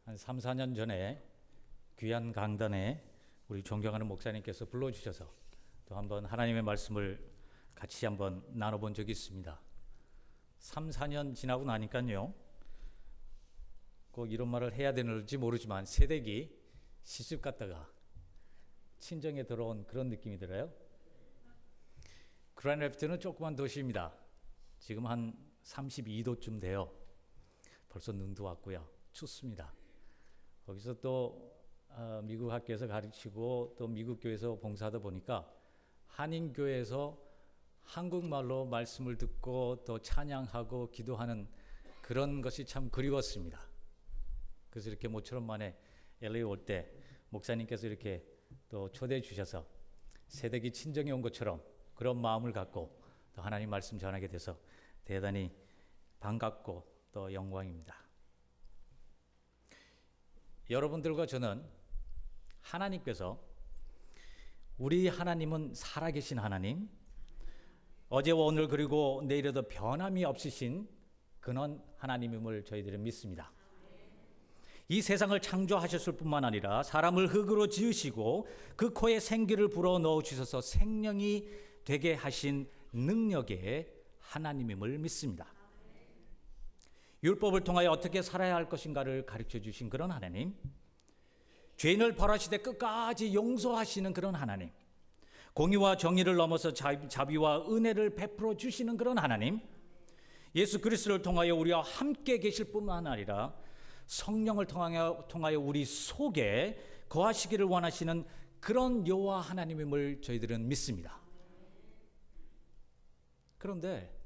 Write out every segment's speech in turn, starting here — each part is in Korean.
한 3, 4년 전에 귀한 강단에 우리 존경하는 목사님께서 불러주셔서 또 한번 하나님의 말씀을 같이 한번 나눠본 적이 있습니다. 3, 4년 지나고 나니까요, 꼭 이런 말을 해야 되는지 모르지만 새댁이 시집 갔다가 친정에 들어온 그런 느낌이 들어요. 그라인래프트는 조그만 도시입니다. 지금 한 32도쯤 돼요. 벌써 눈도 왔고요. 춥습니다. 거기서 또 미국 학교에서 가르치고 또 미국 교회에서 봉사하다 보니까 한인교회에서 한국말로 말씀을 듣고 또 찬양하고 기도하는 그런 것이 참 그리웠습니다. 그래서 이렇게 모처럼 만에 LA 올 때 목사님께서 이렇게 또 초대해 주셔서 새댁이 친정에 온 것처럼 그런 마음을 갖고 또 하나님 말씀 전하게 돼서 대단히 반갑고 또 영광입니다. 여러분들과 저는 하나님께서 우리 하나님은 살아계신 하나님, 어제와 오늘 그리고 내일에도 변함이 없으신 그런 하나님임을 저희들은 믿습니다. 이 세상을 창조하셨을 뿐만 아니라 사람을 흙으로 지으시고 그 코에 생기를 불어넣어 주셔서 생명이 되게 하신 능력의 하나님임을 믿습니다. 율법을 통하여 어떻게 살아야 할 것인가를 가르쳐 주신 그런 하나님, 죄인을 벌하시되 끝까지 용서하시는 그런 하나님, 공의와 정의를 넘어서 자비와 은혜를 베풀어 주시는 그런 하나님, 예수 그리스도를 통하여 우리와 함께 계실 뿐만 아니라 성령을 통하여 우리 속에 거하시기를 원하시는 그런 여호와 하나님임을 저희들은 믿습니다. 그런데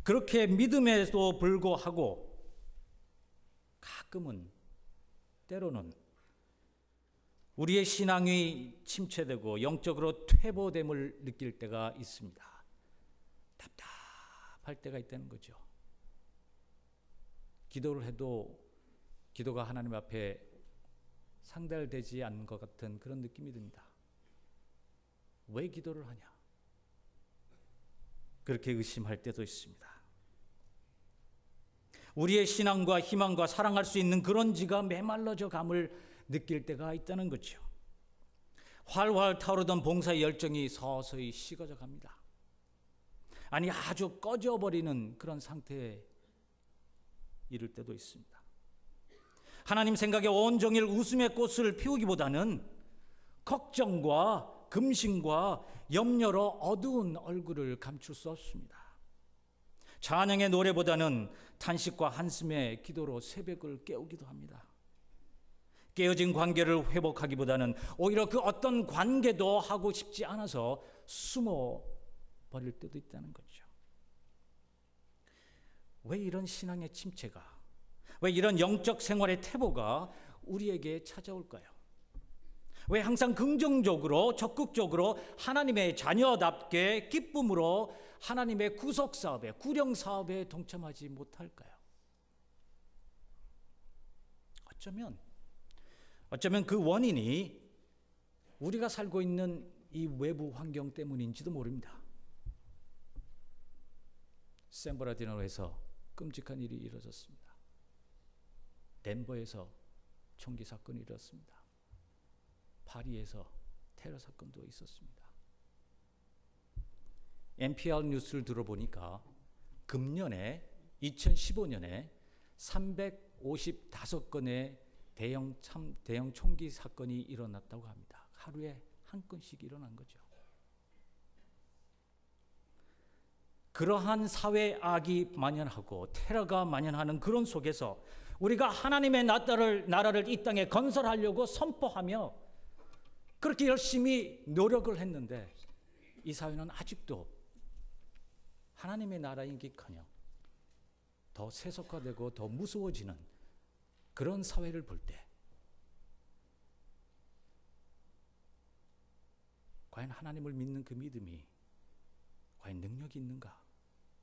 그렇게 믿음에도 불구하고 가끔은 때로는 우리의 신앙이 침체되고 영적으로 퇴보됨을 느낄 때가 있습니다. 답답할 때가 있다는 거죠. 기도를 해도 기도가 하나님 앞에 상달되지 않는 것 같은 그런 느낌이 듭니다. 왜 기도를 하냐? 그렇게 의심할 때도 있습니다. 우리의 신앙과 희망과 사랑할 수 있는 그런 지가 메말라져 감을 느낄 때가 있다는 거죠. 활활 타오르던 봉사의 열정이 서서히 식어져 갑니다. 아니 아주 꺼져버리는 그런 상태에 이를 때도 있습니다. 하나님 생각에 온종일 웃음의 꽃을 피우기보다는 걱정과 금심과 염려로 어두운 얼굴을 감출 수 없습니다. 찬양의 노래보다는 탄식과 한숨의 기도로 새벽을 깨우기도 합니다. 깨어진 관계를 회복하기보다는 오히려 그 어떤 관계도 하고 싶지 않아서 숨어 버릴 때도 있다는 거죠. 왜 이런 신앙의 침체가, 왜 이런 영적 생활의 퇴보가 우리에게 찾아올까요? 왜 항상 긍정적으로 적극적으로 하나님의 자녀답게 기쁨으로 하나님의 구속 사업에, 구령 사업에 동참하지 못할까요? 어쩌면 그 원인이 우리가 살고 있는 이 외부 환경 때문인지도 모릅니다. 샌브라디노에서 끔찍한 일이 일어졌습니다. 덴버에서 총기 사건이 일어났습니다. 파리에서 테러 사건도 있었습니다. NPR 뉴스를 들어보니까 금년에 2015년에 355건의 대형 총기 사건이 일어났다고 합니다. 하루에 한 건씩 일어난 거죠. 그러한 사회 악이 만연하고 테러가 만연하는 그런 속에서 우리가 하나님의 나라를 이 땅에 건설하려고 선포하며 그렇게 열심히 노력을 했는데 이 사회는 아직도 하나님의 나라이기커녕 더 세속화되고 더 무서워지는 그런 사회를 볼 때 과연 하나님을 믿는 그 믿음이 과연 능력이 있는가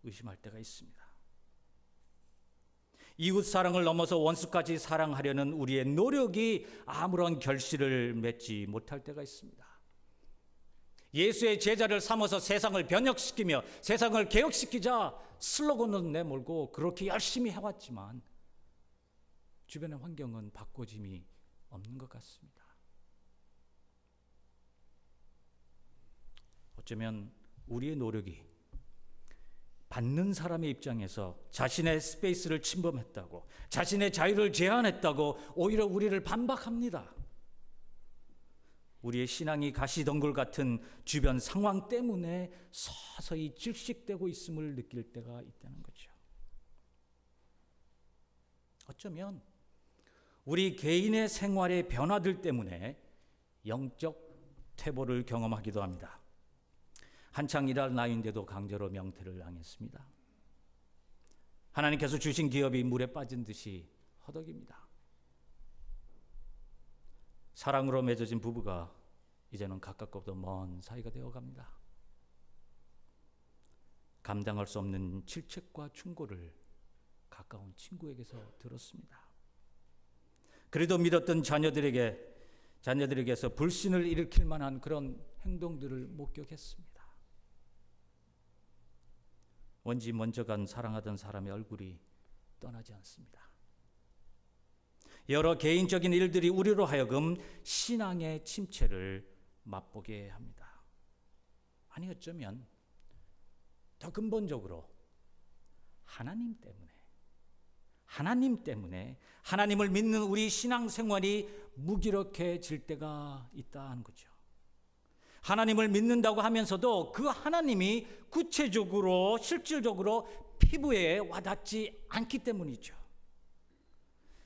의심할 때가 있습니다. 이웃 사랑을 넘어서 원수까지 사랑하려는 우리의 노력이 아무런 결실을 맺지 못할 때가 있습니다. 예수의 제자를 삼아서 세상을 변혁시키며 세상을 개혁시키자 슬로건은 내몰고 그렇게 열심히 해왔지만 주변의 환경은 바꿔짐이 없는 것 같습니다. 어쩌면 우리의 노력이 받는 사람의 입장에서 자신의 스페이스를 침범했다고, 자신의 자유를 제한했다고 오히려 우리를 반박합니다. 우리의 신앙이 가시덩굴 같은 주변 상황 때문에 서서히 질식되고 있음을 느낄 때가 있다는 거죠. 어쩌면 우리 개인의 생활의 변화들 때문에 영적 퇴보를 경험하기도 합니다. 한창 일할 나이인데도 강제로 명퇴를 당했습니다. 하나님께서 주신 기업이 물에 빠진 듯이 허덕입니다. 사랑으로 맺어진 부부가 이제는 가깝고도 먼 사이가 되어갑니다. 감당할 수 없는 질책과 충고를 가까운 친구에게서 들었습니다. 그래도 믿었던 자녀들에게서 불신을 일으킬 만한 그런 행동들을 목격했습니다. 원지 먼저 간 사랑하던 사람의 얼굴이 떠나지 않습니다. 여러 개인적인 일들이 우리로 하여금 신앙의 침체를 맛보게 합니다. 아니 어쩌면 더 근본적으로 하나님 때문에 하나님을 믿는 우리 신앙생활이 무기력해질 때가 있다 하는 거죠. 하나님을 믿는다고 하면서도 그 하나님이 구체적으로 실질적으로 피부에 와닿지 않기 때문이죠.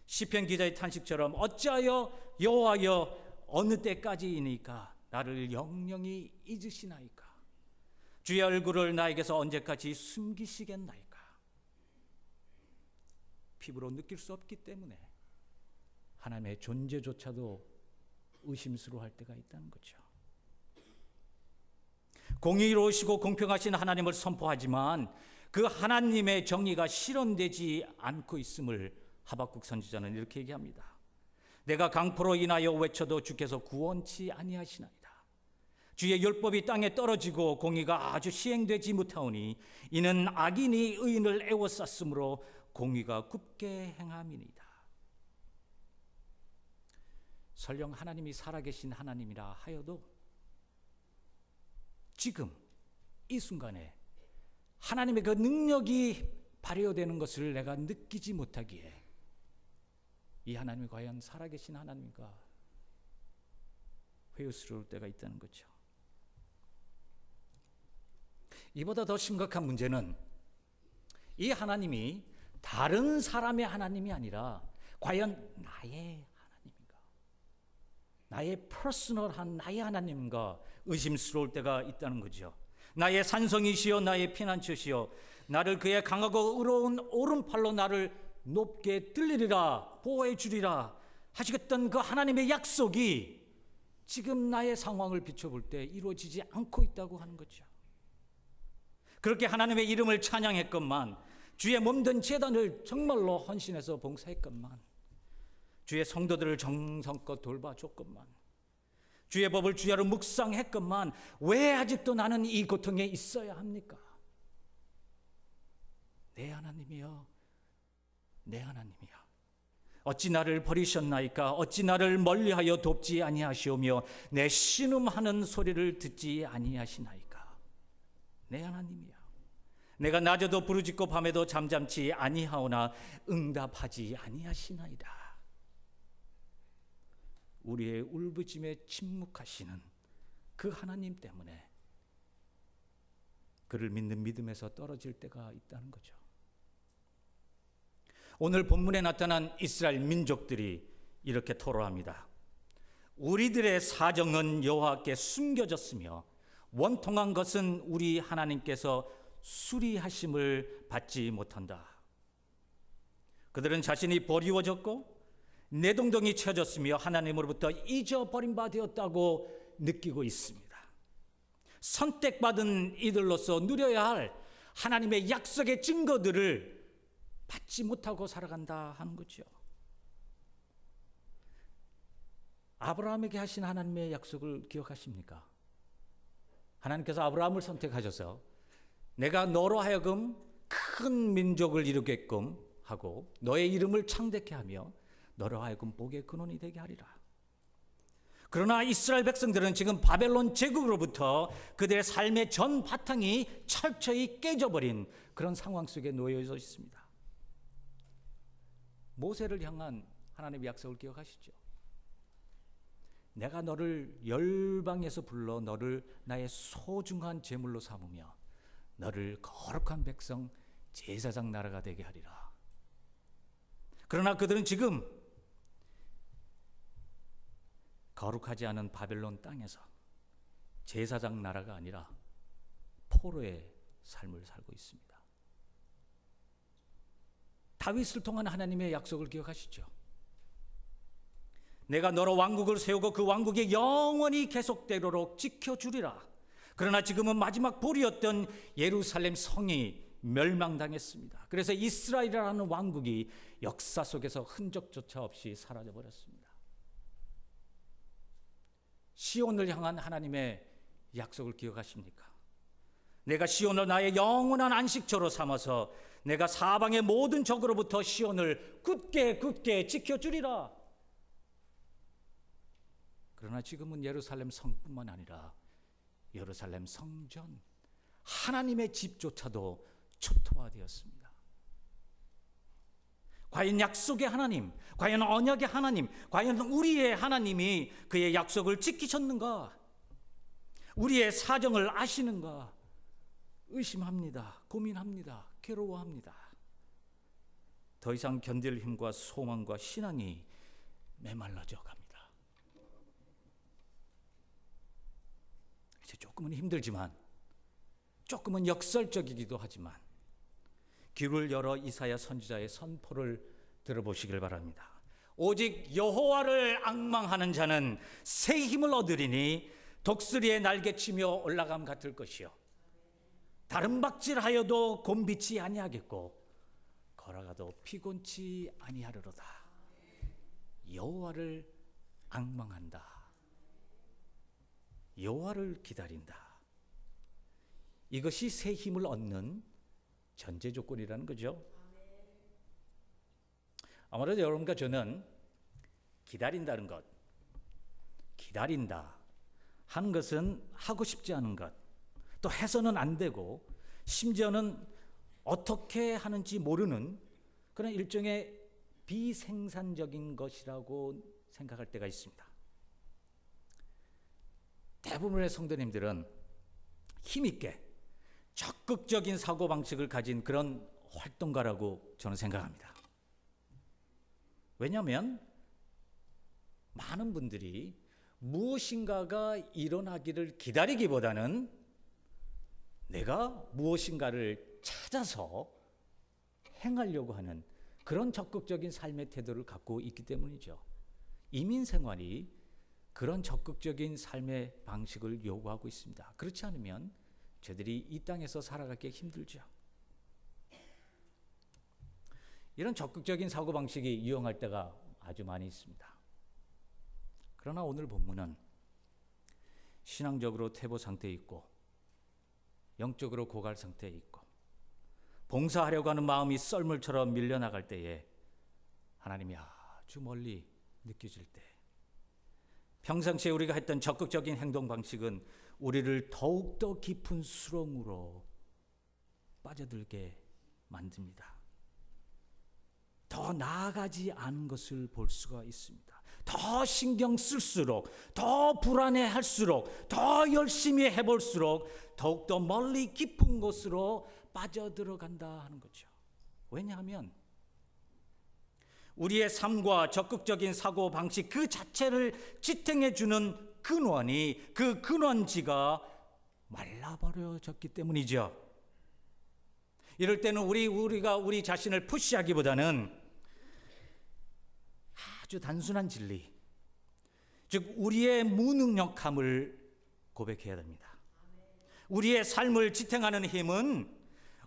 시편 기자의 탄식처럼 어찌하여 여호와여 어느 때까지이니까 나를 영영히 잊으시나이까. 주의 얼굴을 나에게서 언제까지 숨기시겠나이까. 피부로 느낄 수 없기 때문에 하나님의 존재조차도 의심스러워할 때가 있다는 거죠. 공의로우시고 공평하신 하나님을 선포하지만 그 하나님의 정의가 실현되지 않고 있음을 하박국 선지자는 이렇게 얘기합니다. 내가 강포로 인하여 외쳐도 주께서 구원치 아니하시나이다. 주의 율법이 땅에 떨어지고 공의가 아주 시행되지 못하오니 이는 악인이 의인을 애워쌌으므로 공의가 굽게 행함이니이다. 설령 하나님이 살아계신 하나님이라 하여도 지금 이 순간에 하나님의 그 능력이 발휘되는 것을 내가 느끼지 못하기에 이 하나님이 과연 살아계신 하나님인가 회의스러울 때가 있다는 거죠. 이보다 더 심각한 문제는 이 하나님이 다른 사람의 하나님이 아니라 과연 나의 하나님인가, 나의 퍼스널한 나의 하나님인가 의심스러울 때가 있다는 거죠. 나의 산성이시여 나의 피난처시여 나를 그의 강하고 의로운 오른팔로 나를 높게 들리리라 보호해 주리라 하시겠던 그 하나님의 약속이 지금 나의 상황을 비춰볼 때 이루어지지 않고 있다고 하는 거죠. 그렇게 하나님의 이름을 찬양했건만, 주의 몸된 제단을 정말로 헌신해서 봉사했건만, 주의 성도들을 정성껏 돌봐줬건만, 주의 법을 주야로 묵상했건만 왜 아직도 나는 이 고통에 있어야 합니까? 내 하나님이여, 내 하나님이여, 어찌 나를 버리셨나이까? 어찌 나를 멀리하여 돕지 아니하시오며 내 신음하는 소리를 듣지 아니하시나이까? 내 하나님이여, 내가 낮에도 부르짖고 밤에도 잠잠치 아니하오나 응답하지 아니하시나이다. 우리의 울부짖음에 침묵하시는 그 하나님 때문에 그를 믿는 믿음에서 떨어질 때가 있다는 거죠. 오늘 본문에 나타난 이스라엘 민족들이 이렇게 토로합니다. 우리들의 사정은 여호와께 숨겨졌으며 원통한 것은 우리 하나님께서 수리하심을 받지 못한다. 그들은 자신이 버리워졌고 내동댕이 쳐졌으며 하나님으로부터 잊어버린 바 되었다고 느끼고 있습니다. 선택받은 이들로서 누려야 할 하나님의 약속의 증거들을 받지 못하고 살아간다 하는 거죠. 아브라함에게 하신 하나님의 약속을 기억하십니까? 하나님께서 아브라함을 선택하셔서 내가 너로 하여금 큰 민족을 이루게끔 하고 너의 이름을 창대케 하며 너로 하여금 복의 근원이 되게 하리라. 그러나 이스라엘 백성들은 지금 바벨론 제국으로부터 그들의 삶의 전 바탕이 철저히 깨져버린 그런 상황 속에 놓여져 있습니다. 모세를 향한 하나님의 약속을 기억하시죠? 내가 너를 열방에서 불러 너를 나의 소중한 제물로 삼으며 너를 거룩한 백성 제사장 나라가 되게 하리라. 그러나 그들은 지금 거룩하지 않은 바벨론 땅에서 제사장 나라가 아니라 포로의 삶을 살고 있습니다. 다윗을 통한 하나님의 약속을 기억하시죠? 내가 너로 왕국을 세우고 그 왕국이 영원히 계속되도록 지켜주리라. 그러나 지금은 마지막 볼이었던 예루살렘 성이 멸망당했습니다. 그래서 이스라엘이라는 왕국이 역사 속에서 흔적조차 없이 사라져버렸습니다. 시온을 향한 하나님의 약속을 기억하십니까? 내가 시온을 나의 영원한 안식처로 삼아서 내가 사방의 모든 적으로부터 시온을 굳게 지켜주리라. 그러나 지금은 예루살렘 성뿐만 아니라 예루살렘 성전, 하나님의 집조차도 초토화되었습니다. 과연 약속의 하나님, 과연 언약의 하나님, 과연 우리의 하나님이 그의 약속을 지키셨는가? 우리의 사정을 아시는가? 의심합니다. 고민합니다. 괴로워합니다. 더 이상 견딜 힘과 소망과 신앙이 메말라져 갑니다. 이제 조금은 힘들지만, 조금은 역설적이기도 하지만 귀를 열어 이사야 선지자의 선포를 들어보시길 바랍니다. 오직 여호와를 앙망하는 자는 새 힘을 얻으리니 독수리의 날개치며 올라감 같을 것이요 다른 박질하여도 곤비치 아니하겠고 걸어가도 피곤치 아니하리로다. 여호와를 앙망한다. 여호와를 기다린다. 이것이 새 힘을 얻는 전제 조건이라는 거죠. 아무래도 여러분과 저는 기다린다는 것, 기다린다 하는 것은 하고 싶지 않은 것, 또 해서는 안 되고 심지어는 어떻게 하는지 모르는 그런 일종의 비생산적인 것이라고 생각할 때가 있습니다. 대부분의 성도님들은 힘있게 적극적인 사고방식을 가진 그런 활동가라고 저는 생각합니다. 왜냐하면 많은 분들이 무엇인가가 일어나기를 기다리기보다는 내가 무엇인가를 찾아서 행하려고 하는 그런 적극적인 삶의 태도를 갖고 있기 때문이죠. 이민 생활이 그런 적극적인 삶의 방식을 요구하고 있습니다. 그렇지 않으면 저들이 이 땅에서 살아가기 힘들죠. 이런 적극적인 사고방식이 유용할 때가 아주 많이 있습니다. 그러나 오늘 본문은 신앙적으로 퇴보 상태에 있고 영적으로 고갈 상태에 있고 봉사하려고 하는 마음이 썰물처럼 밀려나갈 때에 하나님이 아주 멀리 느껴질 때 평상시에 우리가 했던 적극적인 행동 방식은 우리를 더욱더 깊은 수렁으로 빠져들게 만듭니다. 더 나아가지 않은 것을 볼 수가 있습니다. 더 신경 쓸수록, 더 불안해할수록, 더 열심히 해볼수록 더욱더 멀리 깊은 곳으로 빠져들어간다 하는 거죠. 왜냐하면 우리의 삶과 적극적인 사고 방식 그 자체를 지탱해 주는 근원이, 그 근원지가 말라버려졌기 때문이죠. 이럴 때는 우리가 우리 자신을 푸시하기보다는 아주 단순한 진리, 즉 우리의 무능력함을 고백해야 됩니다. 우리의 삶을 지탱하는 힘은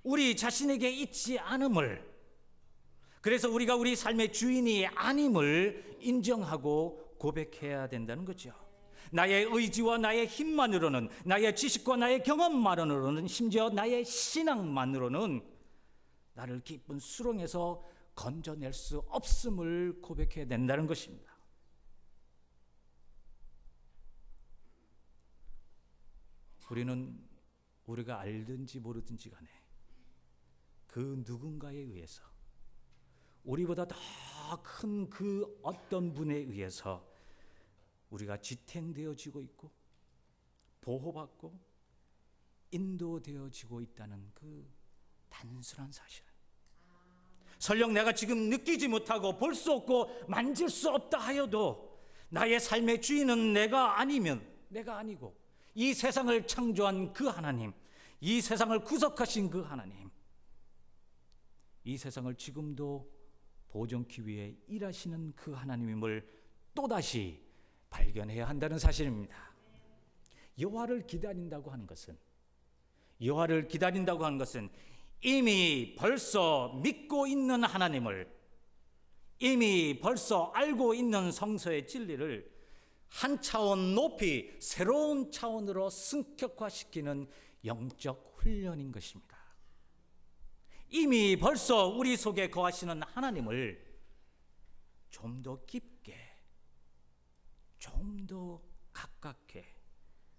우리 자신에게 있지 않음을, 그래서 우리가 우리 삶의 주인이 아님을 인정하고 고백해야 된다는 거죠. 나의 의지와 나의 힘만으로는, 나의 지식과 나의 경험만으로는, 심지어 나의 신앙만으로는 나를 깊은 수렁에서 건져낼 수 없음을 고백해야 된다는 것입니다. 우리는 우리가 알든지 모르든지 간에 그 누군가에 의해서, 우리보다 더 큰 그 어떤 분에 의해서 우리가 지탱되어지고 있고 보호받고 인도되어지고 있다는 그 단순한 사실. 설령 내가 지금 느끼지 못하고 볼 수 없고 만질 수 없다 하여도 나의 삶의 주인은 내가 아니고 이 세상을 창조한 그 하나님, 이 세상을 구속하신 그 하나님, 이 세상을 지금도 보존하기 위해 일하시는 그 하나님임을 또다시 발견해야 한다는 사실입니다. 여호와를 기다린다고 하는 것은 이미 벌써 믿고 있는 하나님을, 이미 벌써 알고 있는 성서의 진리를 한 차원 높이 새로운 차원으로 승격화시키는 영적 훈련인 것입니다. 이미 벌써 우리 속에 거하시는 하나님을 좀 더 깊게, 좀 더 가깝게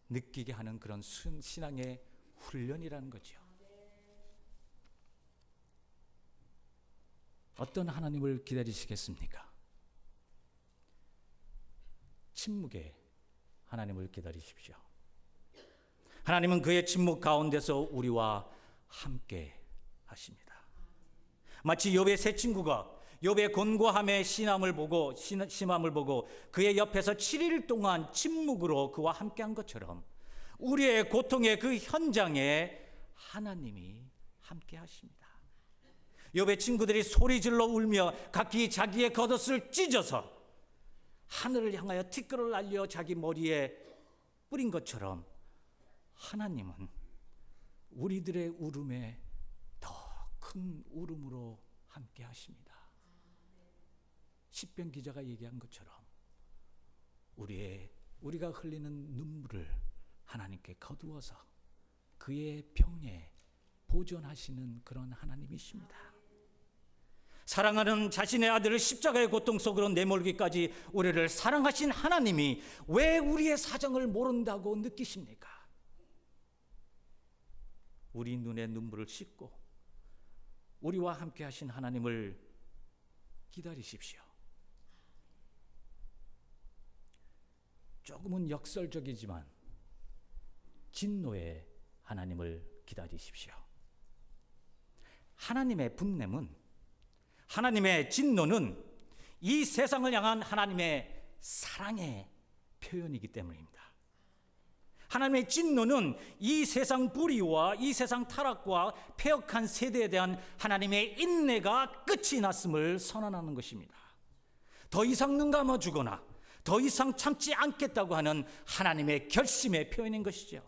느끼게 하는 그런 신앙의 훈련이라는 거죠. 어떤 하나님을 기다리시겠습니까? 침묵의 하나님을 기다리십시오. 하나님은 그의 침묵 가운데서 우리와 함께 하십니다. 마치 욥의 세 친구가 욥의 곤고함의 심함을 보고 그의 옆에서 7일 동안 침묵으로 그와 함께한 것처럼 우리의 고통의 그 현장에 하나님이 함께 하십니다. 욥의 친구들이 소리질러 울며 각기 자기의 겉옷을 찢어서 하늘을 향하여 티끌을 날려 자기 머리에 뿌린 것처럼 하나님은 우리들의 울음에 더 큰 울음으로 함께 하십니다. 시편 기자가 얘기한 것처럼 우리가 흘리는 눈물을 하나님께 거두어서 그의 병에 보존하시는 그런 하나님이십니다. 사랑하는 자신의 아들을 십자가의 고통 속으로 내몰기까지 우리를 사랑하신 하나님이 왜 우리의 사정을 모른다고 느끼십니까? 우리 눈의 눈물을 씻고 우리와 함께 하신 하나님을 기다리십시오. 조금은 역설적이지만 진노의 하나님을 기다리십시오. 하나님의 분냄은, 하나님의 진노는 이 세상을 향한 하나님의 사랑의 표현이기 때문입니다. 하나님의 진노는 이 세상 불의와 이 세상 타락과 폐역한 세대에 대한 하나님의 인내가 끝이 났음을 선언하는 것입니다. 더 이상 눈 감아주거나 더 이상 참지 않겠다고 하는 하나님의 결심의 표현인 것이죠.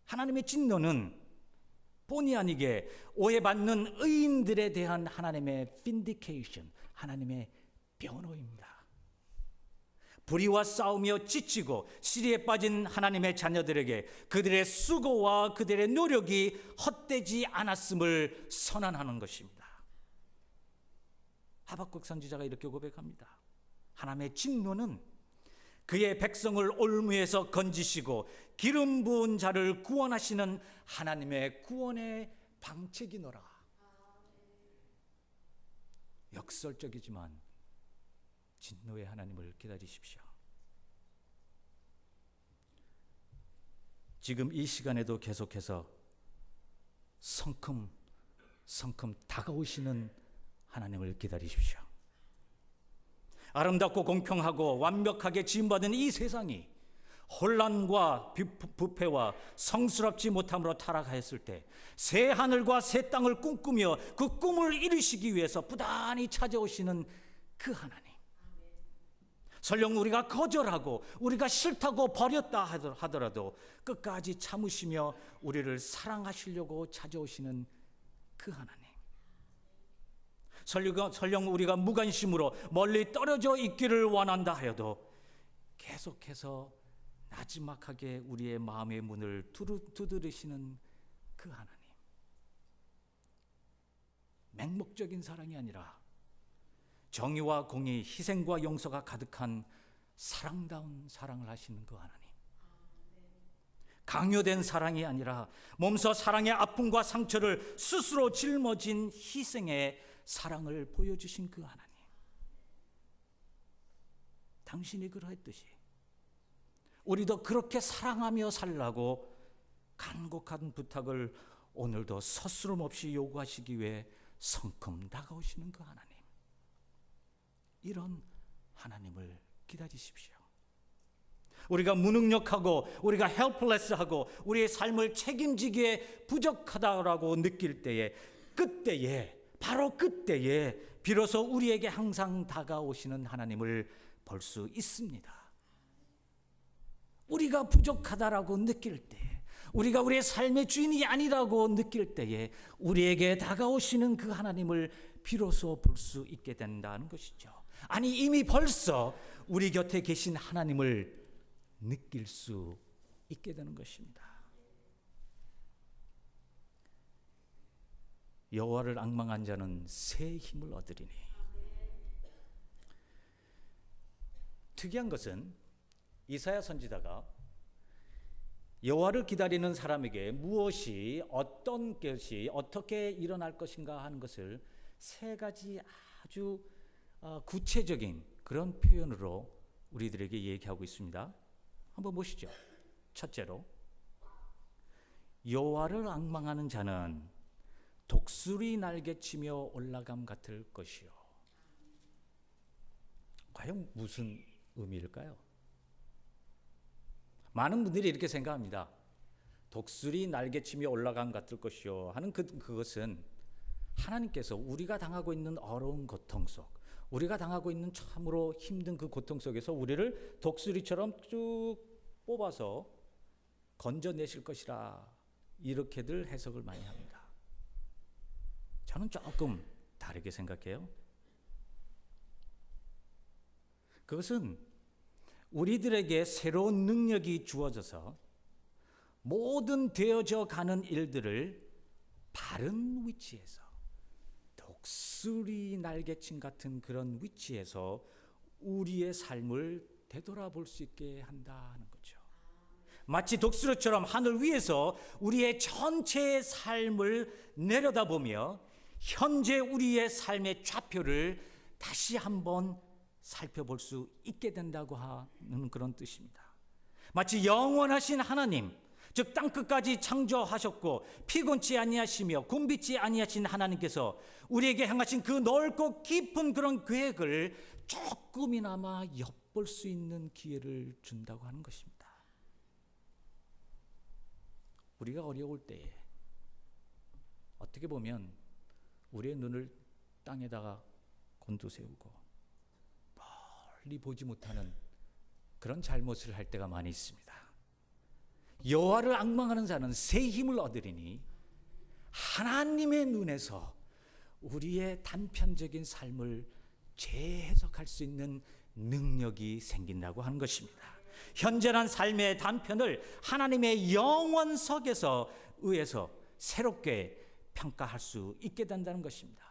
하나님의 진노는 본의 아니게 오해받는 의인들에 대한 하나님의 vindication, 하나님의 변호입니다. 불의와 싸우며 지치고 시리에 빠진 하나님의 자녀들에게 그들의 수고와 그들의 노력이 헛되지 않았음을 선언하는 것입니다. 하박국 선지자가 이렇게 고백합니다. 하나님의 진노는 그의 백성을 올무에서 건지시고 기름 부은 자를 구원하시는 하나님의 구원의 방책이노라. 역설적이지만 진노의 하나님을 기다리십시오. 지금 이 시간에도 계속해서 성큼 다가오시는 하나님을 기다리십시오. 아름답고 공평하고 완벽하게 지음받은 이 세상이 혼란과 부패와 성스럽지 못함으로 타락하였을 때 새 하늘과 새 땅을 꿈꾸며 그 꿈을 이루시기 위해서 부단히 찾아오시는 그 하나님, 설령 우리가 거절하고 우리가 싫다고 버렸다 하더라도 끝까지 참으시며 우리를 사랑하시려고 찾아오시는 그 하나님, 설령 우리가 무관심으로 멀리 떨어져 있기를 원한다 하여도 계속해서 나지막하게 우리의 마음의 문을 두드리시는 그 하나님, 맹목적인 사랑이 아니라 정의와 공의, 희생과 용서가 가득한 사랑다운 사랑을 하시는 그 하나님. 강요된 사랑이 아니라 몸소 사랑의 아픔과 상처를 스스로 짊어진 희생의 사랑을 보여주신 그 하나님. 당신이 그러했듯이 우리도 그렇게 사랑하며 살라고 간곡한 부탁을 오늘도 서스럼 없이 요구하시기 위해 성큼 다가오시는 그 하나님. 이런 하나님을 기다리십시오. 우리가 무능력하고 우리가 helpless하고 우리의 삶을 책임지기에 부족하다라고 느낄 때에, 그때에, 바로 그때에 비로소 우리에게 항상 다가오시는 하나님을 볼 수 있습니다. 우리가 부족하다라고 느낄 때, 우리가 우리의 삶의 주인이 아니라고 느낄 때에 우리에게 다가오시는 그 하나님을 비로소 볼 수 있게 된다는 것이죠. 아니, 이미 벌써 우리 곁에 계신 하나님을 느낄 수 있게 되는 것입니다. 여호와를 앙망한 자는 새 힘을 얻으리니. 특이한 것은 이사야 선지자가 여호와를 기다리는 사람에게 무엇이, 어떤 것이 어떻게 일어날 것인가 하는 것을 세 가지 아주 구체적인 그런 표현으로 우리들에게 얘기하고 있습니다. 한번 보시죠. 첫째로, 여호와를 앙망하는 자는 독수리 날개치며 올라감 같을 것이요. 과연 무슨 의미일까요? 많은 분들이 이렇게 생각합니다. 독수리 날개치며 올라감 같을 것이요 하는 그것은 하나님께서 우리가 당하고 있는 어려운 고통 속, 우리가 당하고 있는 참으로 힘든 그 고통 속에서 우리를 독수리처럼 쭉 뽑아서 건져내실 것이라, 이렇게들 해석을 많이 합니다. 저는 조금 다르게 생각해요. 그것은 우리들에게 새로운 능력이 주어져서 모든 되어져 가는 일들을 바른 위치에서, 독수리 날개침 같은 그런 위치에서 우리의 삶을 되돌아볼 수 있게 한다는 거죠. 마치 독수리처럼 하늘 위에서 우리의 전체의 삶을 내려다보며 현재 우리의 삶의 좌표를 다시 한번 살펴볼 수 있게 된다고 하는 그런 뜻입니다. 마치 영원하신 하나님, 즉 땅끝까지 창조하셨고 피곤치 아니하시며 굶비지 아니하신 하나님께서 우리에게 향하신 그 넓고 깊은 그런 계획을 조금이나마 엿볼 수 있는 기회를 준다고 하는 것입니다. 우리가 어려울 때에 어떻게 보면 우리의 눈을 땅에다가 곤두세우고 멀리 보지 못하는 그런 잘못을 할 때가 많이 있습니다. 여호와를 앙망하는 자는 새 힘을 얻으리니, 하나님의 눈에서 우리의 단편적인 삶을 재해석할 수 있는 능력이 생긴다고 하는 것입니다. 현재란 삶의 단편을 하나님의 영원석에서 의해서 새롭게 평가할 수 있게 된다는 것입니다.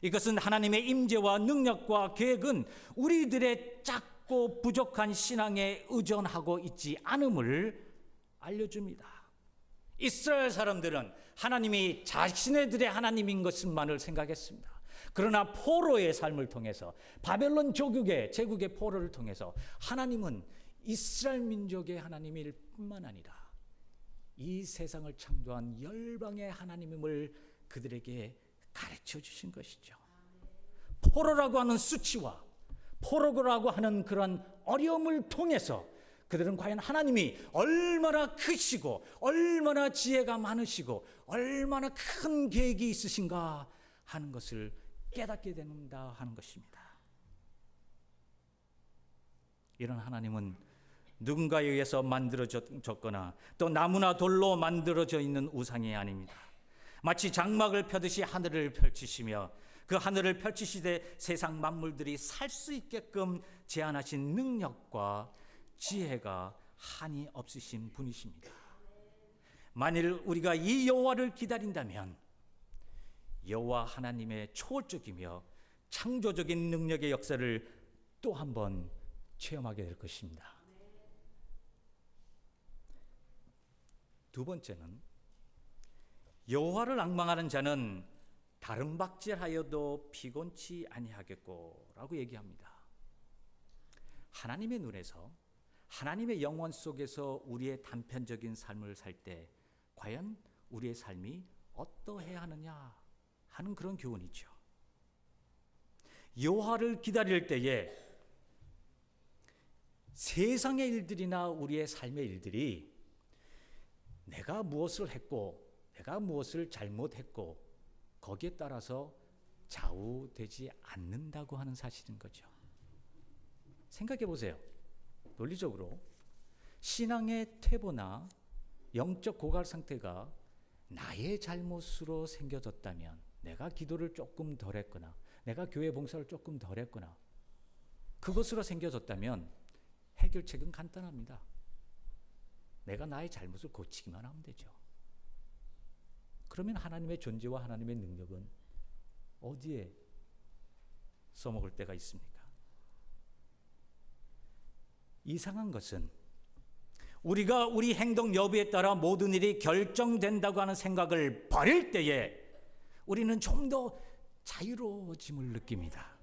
이것은 하나님의 임재와 능력과 계획은 우리들의 작고 부족한 신앙에 의존하고 있지 않음을 알려줍니다. 이스라엘 사람들은 하나님이 자신네들의 하나님인 것만을 생각했습니다. 그러나 포로의 삶을 통해서, 바벨론 제국의 포로를 통해서 하나님은 이스라엘 민족의 하나님일 뿐만 아니라 이 세상을 창조한 열방의 하나님임을 그들에게 가르쳐 주신 것이죠. 포로라고 하는 수치와 포로라고 하는 그런 어려움을 통해서 그들은 과연 하나님이 얼마나 크시고 얼마나 지혜가 많으시고 얼마나 큰 계획이 있으신가 하는 것을 깨닫게 된다 하는 것입니다. 이런 하나님은 누군가에 의해서 만들어졌거나 또 나무나 돌로 만들어져 있는 우상이 아닙니다. 마치 장막을 펴듯이 하늘을 펼치시며 그 하늘을 펼치시되 세상 만물들이 살 수 있게끔 제안하신 능력과 지혜가 한이 없으신 분이십니다. 만일 우리가 이 여호와를 기다린다면 여호와 하나님의 초월적이며 창조적인 능력의 역사를 또 한 번 체험하게 될 것입니다. 두 번째는 여호와를 앙망하는 자는 다른 박질하여도 피곤치 아니하겠고 라고 얘기합니다. 하나님의 눈에서, 하나님의 영원 속에서 우리의 단편적인 삶을 살 때 과연 우리의 삶이 어떠해야 하느냐 하는 그런 교훈이죠. 여호와를 기다릴 때에 세상의 일들이나 우리의 삶의 일들이 내가 무엇을 했고 내가 무엇을 잘못했고 거기에 따라서 좌우되지 않는다고 하는 사실인 거죠. 생각해 보세요. 논리적으로 신앙의 퇴보나 영적 고갈 상태가 나의 잘못으로 생겨졌다면, 내가 기도를 조금 덜 했거나 내가 교회 봉사를 조금 덜 했거나 그것으로 생겨졌다면 해결책은 간단합니다. 내가 나의 잘못을 고치기만 하면 되죠. 그러면 하나님의 존재와 하나님의 능력은 어디에 써먹을 때가 있습니까? 이상한 것은 우리가 우리 행동 여부에 따라 모든 일이 결정된다고 하는 생각을 버릴 때에 우리는 좀 더 자유로워짐을 느낍니다.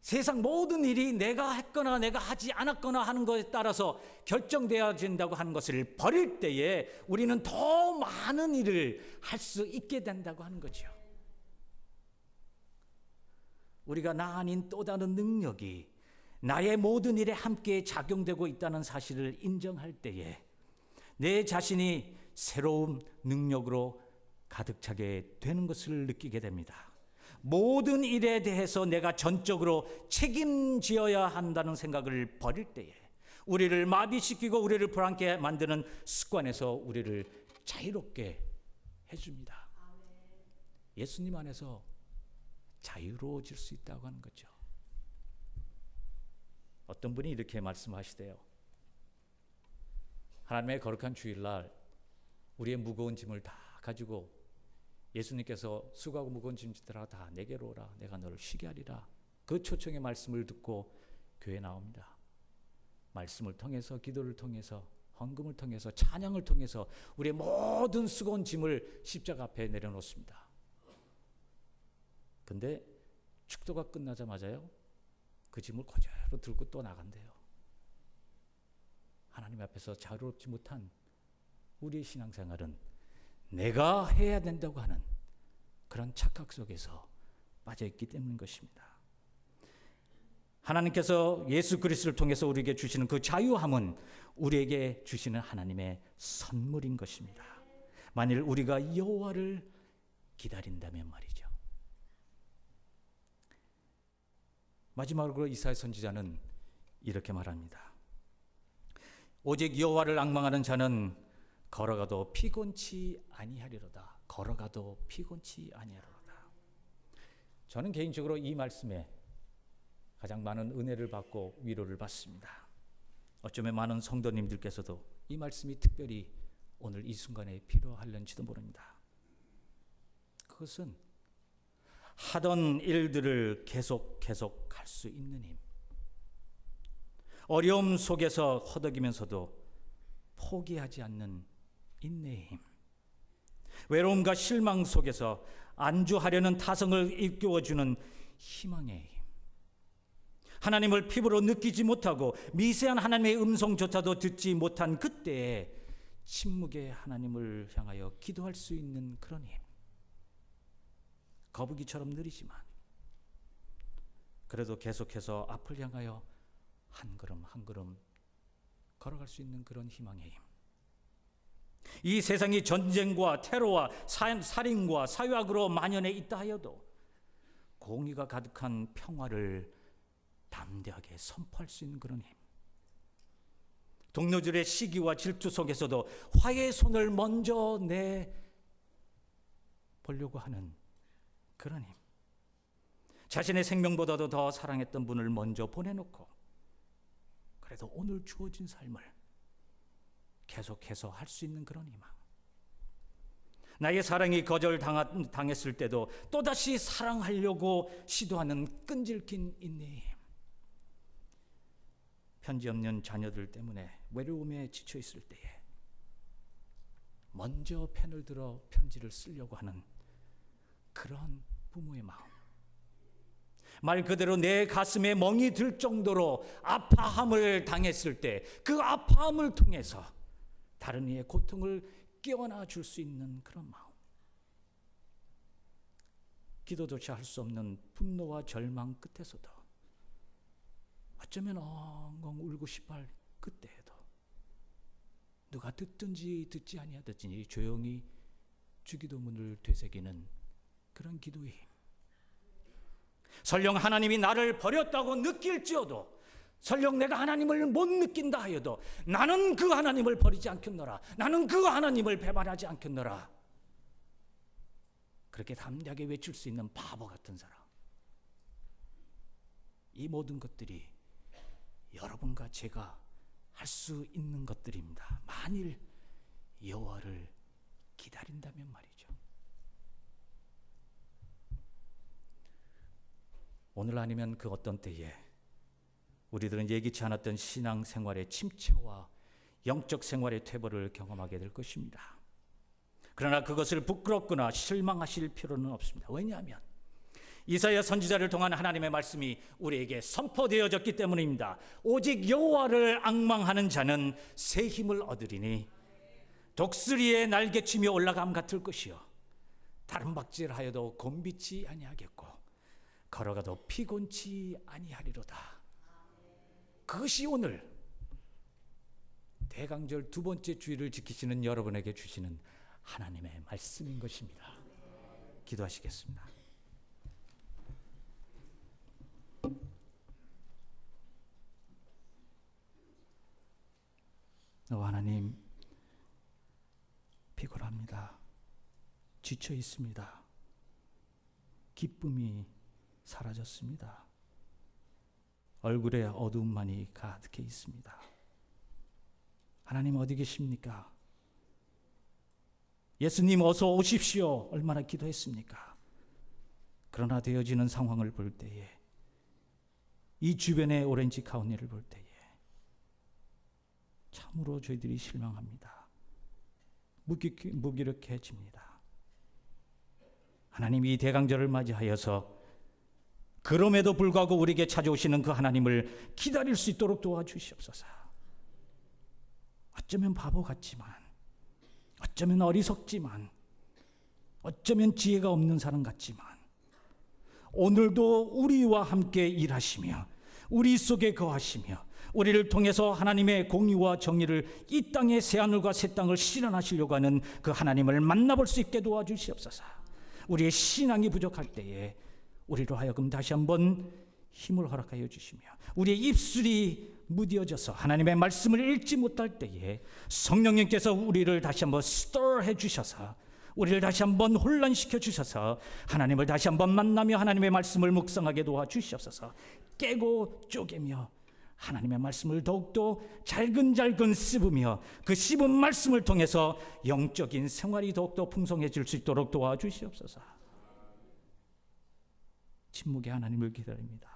세상 모든 일이 내가 했거나 내가 하지 않았거나 하는 것에 따라서 결정되어야 된다고 하는 것을 버릴 때에 우리는 더 많은 일을 할 수 있게 된다고 하는 거죠. 우리가 나 아닌 또 다른 능력이 나의 모든 일에 함께 작용되고 있다는 사실을 인정할 때에 내 자신이 새로운 능력으로 가득 차게 되는 것을 느끼게 됩니다. 모든 일에 대해서 내가 전적으로 책임지어야 한다는 생각을 버릴 때에 우리를 마비시키고 우리를 불안케 만드는 습관에서 우리를 자유롭게 해줍니다. 예수님 안에서 자유로워질 수 있다고 하는 거죠. 어떤 분이 이렇게 말씀하시대요. 하나님의 거룩한 주일날 우리의 무거운 짐을 다 가지고 예수님께서 수고하고 무거운 짐지들아 다 내게로 오라, 내가 너를 쉬게 하리라. 그 초청의 말씀을 듣고 교회에 나옵니다. 말씀을 통해서, 기도를 통해서, 헌금을 통해서, 찬양을 통해서 우리의 모든 수고한 짐을 십자가 앞에 내려놓습니다. 근데 축도가 끝나자마자요, 그 짐을 그대로 들고 또 나간대요. 하나님 앞에서 자유롭지 못한 우리의 신앙생활은 내가 해야 된다고 하는 그런 착각 속에서 빠져있기 때문인 것입니다. 하나님께서 예수 그리스도를 통해서 우리에게 주시는 그 자유함은 우리에게 주시는 하나님의 선물인 것입니다. 만일 우리가 여호와를 기다린다면 말이죠. 마지막으로 이사야 선지자는 이렇게 말합니다. 오직 여호와를 앙망하는 자는 걸어가도 피곤치 아니하리로다. 걸어가도 피곤치 아니하리로다. 저는 개인적으로 이 말씀에 가장 많은 은혜를 받고 위로를 받습니다. 어쩌면 많은 성도님들께서도 이 말씀이 특별히 오늘 이 순간에 필요할는지도 모릅니다. 그것은 하던 일들을 계속 할 수 있는 힘, 어려움 속에서 허덕이면서도 포기하지 않는 인내의 힘, 외로움과 실망 속에서 안주하려는 타성을 일깨워주는 희망의 힘, 하나님을 피부로 느끼지 못하고 미세한 하나님의 음성조차도 듣지 못한 그때에 침묵의 하나님을 향하여 기도할 수 있는 그런 힘, 거북이처럼 느리지만 그래도 계속해서 앞을 향하여 한 걸음 한 걸음 걸어갈 수 있는 그런 희망의 힘. 이 세상이 전쟁과 테러와 살인과 사유악으로 만연해 있다 하여도 공의가 가득한 평화를 담대하게 선포할 수 있는 그런 힘. 동료들의 시기와 질투 속에서도 화해의 손을 먼저 내보려고 하는 그런 힘. 자신의 생명보다도 더 사랑했던 분을 먼저 보내놓고 그래도 오늘 주어진 삶을 계속해서 할 수 있는 그런 희망. 나의 사랑이 거절당했을 때도 또다시 사랑하려고 시도하는 끈질긴 인내심. 편지 없는 자녀들 때문에 외로움에 지쳐 있을 때에 먼저 펜을 들어 편지를 쓰려고 하는 그런 부모의 마음. 말 그대로 내 가슴에 멍이 들 정도로 아파함을 당했을 때 그 아파함을 통해서 다른 이의 고통을 깨어나 줄 수 있는 그런 마음. 기도조차 할 수 없는 분노와 절망 끝에서도 어쩌면 엉엉 울고 싶어 할 그때에도 누가 듣든지 듣지 아니하든지 조용히 주기도문을 되새기는 그런 기도의 힘. 설령 하나님이 나를 버렸다고 느낄지어도, 설령 내가 하나님을 못 느낀다 하여도 나는 그 하나님을 버리지 않겠노라, 나는 그 하나님을 배반하지 않겠노라, 그렇게 담대하게 외칠 수 있는 바보 같은 사람. 이 모든 것들이 여러분과 제가 할 수 있는 것들입니다. 만일 여호와를 기다린다면 말이죠. 오늘 아니면 그 어떤 때에 우리들은 예기치 않았던 신앙생활의 침체와 영적 생활의 퇴보를 경험하게 될 것입니다. 그러나 그것을 부끄럽거나 실망하실 필요는 없습니다. 왜냐하면 이사야 선지자를 통한 하나님의 말씀이 우리에게 선포되어졌기 때문입니다. 오직 여호와를 앙망하는 자는 새 힘을 얻으리니 독수리의 날개치며 올라감 같을 것이요 다른 박질하여도 곤비치 아니하겠고 걸어가도 피곤치 아니하리로다. 그것이 오늘 대강절 두 번째 주일을 지키시는 여러분에게 주시는 하나님의 말씀인 것입니다. 기도하시겠습니다. 하나님, 피곤합니다. 지쳐 있습니다. 기쁨이 사라졌습니다. 얼굴에 어두움만이 가득해 있습니다. 하나님 어디 계십니까? 예수님 어서 오십시오. 얼마나 기도했습니까? 그러나 되어지는 상황을 볼 때에, 이 주변의 오렌지 카운티를 볼 때에 참으로 저희들이 실망합니다. 무기력해집니다. 하나님, 이 대강절을 맞이하여서 그럼에도 불구하고 우리에게 찾아오시는 그 하나님을 기다릴 수 있도록 도와주시옵소서. 어쩌면 바보 같지만, 어쩌면 어리석지만, 어쩌면 지혜가 없는 사람 같지만 오늘도 우리와 함께 일하시며 우리 속에 거하시며 우리를 통해서 하나님의 공의와 정의를 이 땅의 새하늘과 새 땅을 실현하시려고 하는 그 하나님을 만나볼 수 있게 도와주시옵소서. 우리의 신앙이 부족할 때에 우리로 하여금 다시 한번 힘을 허락하여 주시며 우리의 입술이 무뎌져서 하나님의 말씀을 읽지 못할 때에 성령님께서 우리를 다시 한번 스토어해 주셔서 우리를 다시 한번 혼란시켜 주셔서 하나님을 다시 한번 만나며 하나님의 말씀을 묵상하게 도와주시옵소서. 깨고 쪼개며 하나님의 말씀을 더욱더 잘근잘근 씹으며 그 씹은 말씀을 통해서 영적인 생활이 더욱더 풍성해질 수 있도록 도와주시옵소서. 침묵의 하나님을 기다립니다.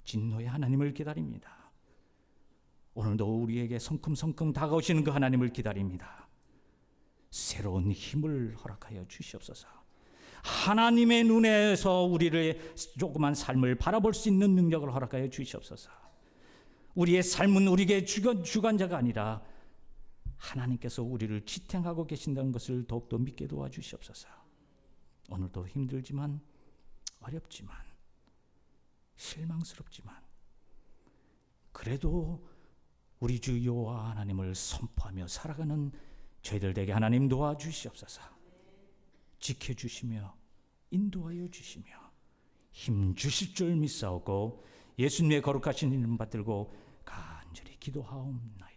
진노의 하나님을 기다립니다. 오늘도 우리에게 성큼성큼 다가오시는 그 하나님을 기다립니다. 새로운 힘을 허락하여 주시옵소서. 하나님의 눈에서 우리의 조그만 삶을 바라볼 수 있는 능력을 허락하여 주시옵소서. 우리의 삶은 우리에게 주관자가 아니라 하나님께서 우리를 지탱하고 계신다는 것을 더욱더 믿게 도와주시옵소서. 오늘도 힘들지만 어렵지만 실망스럽지만 그래도 우리 주 여호와 하나님을 선포하며 살아가는 저희들 되게 하나님 도와주시옵소서. 지켜주시며 인도하여 주시며 힘 주실 줄 믿사오고 예수님의 거룩하신 이름 받들고 간절히 기도하옵나이다.